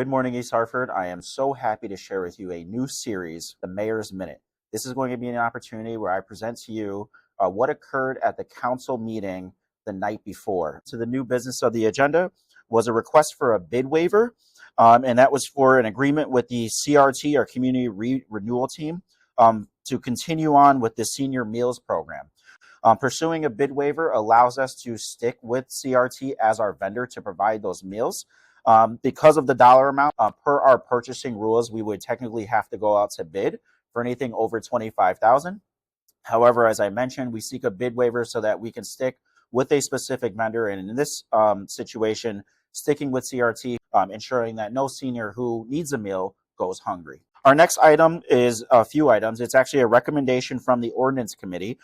Good morning, East Hartford. I am so happy to share with you a new series, The Mayor's Minute. This is going to be an opportunity where I present to you what occurred at the council meeting the night before. So the new business of the agenda was a request for a bid waiver, and that was for an agreement with the CRT, our Community Renewal Team, to continue on with the senior meals program. Pursuing a bid waiver allows us to stick with CRT as our vendor to provide those meals. Because of the dollar amount, per our purchasing rules, we would technically have to go out to bid for anything over $25,000. However, as I mentioned, we seek a bid waiver so that we can stick with a specific vendor. And in this situation, sticking with CRT, ensuring that no senior who needs a meal goes hungry. Our next item is a few items. It's actually a recommendation from the ordinance committee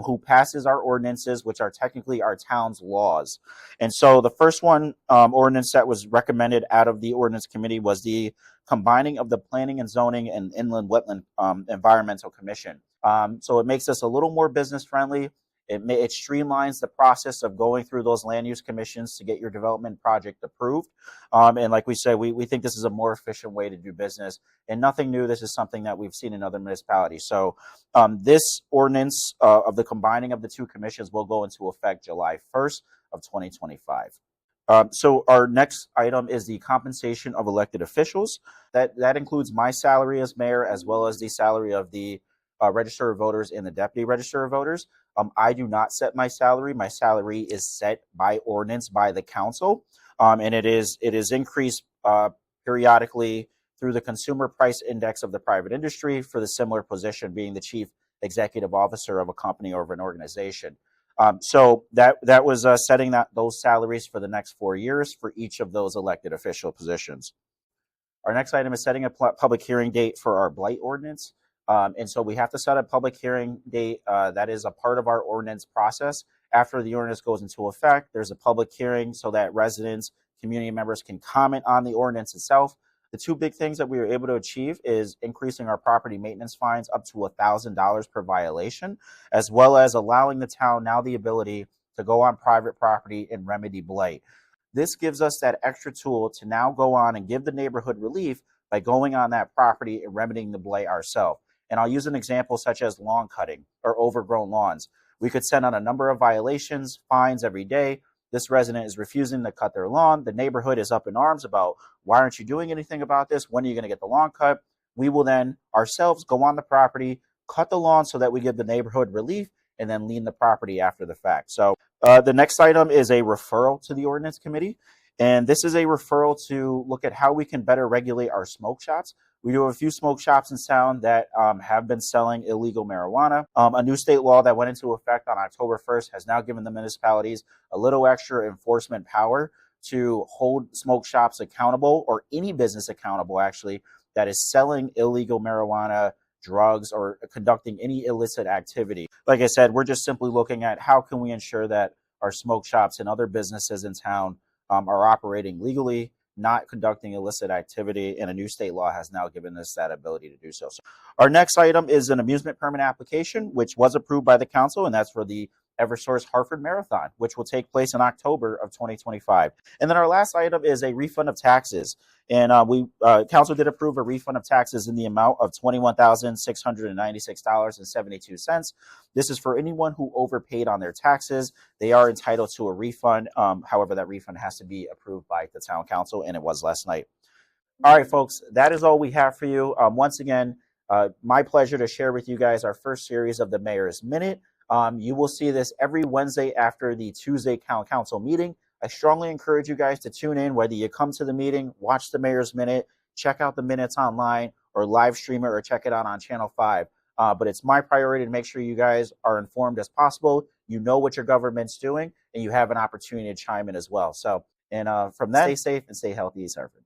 who passes our ordinances, which are technically our town's laws. And so the first one ordinance that was recommended out of the ordinance committee was the combining of the Planning and Zoning and Inland Wetland Environmental Commission. So it makes us a little more business friendly. It streamlines the process of going through those land use commissions to get your development project approved. And like we said, we think this is a more efficient way to do business. And nothing new. This is something that we've seen in other municipalities. So this ordinance of the combining of the two commissions will go into effect July 1st of 2025. So our next item is the compensation of elected officials. That includes my salary as mayor, as well as the salary of the register of voters and the deputy register of voters. I do not set my salary. My salary is set by ordinance by the council, and it is increased periodically through the consumer price index of the private industry for the similar position, being the chief executive officer of a company or of an organization. So that was setting those salaries for the next 4 years for each of those elected official positions. Our next item is setting a public hearing date for our blight ordinance. And so we have to set a public hearing date. That is a part of our ordinance process. After the ordinance goes into effect, there's a public hearing so that residents, community members can comment on the ordinance itself. The two big things that we were able to achieve is increasing our property maintenance fines up to $1,000 per violation, as well as allowing the town now the ability to go on private property and remedy blight. This gives us that extra tool to now go on and give the neighborhood relief by going on that property and remedying the blight ourselves. And I'll use an example such as lawn cutting or overgrown lawns. We could send out a number of violations, fines every day. This resident is refusing to cut their lawn. The neighborhood is up in arms about, why aren't you doing anything about this? When are you going to get the lawn cut? We will then ourselves go on the property, cut the lawn so that we give the neighborhood relief, and then lien the property after the fact. So the next item is a referral to the ordinance committee. And this is a referral to look at how we can better regulate our smoke shops. We do have a few smoke shops in town that have been selling illegal marijuana. A new state law that went into effect on October 1st has now given the municipalities a little extra enforcement power to hold smoke shops accountable, or any business accountable, actually, that is selling illegal marijuana, drugs, or conducting any illicit activity. Like I said, we're just simply looking at how can we ensure that our smoke shops and other businesses in town are operating legally, not conducting illicit activity, and a new state law has now given us that ability to do so. So our next item is an amusement permit application, which was approved by the council, and that's for the Eversource Hartford Marathon, which will take place in October of 2025. And then our last item is a refund of taxes. And council did approve a refund of taxes in the amount of $21,696.72. This is for anyone who overpaid on their taxes. They are entitled to a refund. However, that refund has to be approved by the town council, and it was last night. All right, folks, that is all we have for you. Once again, my pleasure to share with you guys our first series of the Mayor's Minute. You will see this every Wednesday after the Tuesday council meeting. I strongly encourage you guys to tune in, whether you come to the meeting, watch the Mayor's Minute, check out the minutes online, or live stream it, or check it out on Channel 5. But it's my priority to make sure you guys are informed as possible. You know what your government's doing, and you have an opportunity to chime in as well. So, and from that, stay safe and stay healthy, East Hartford.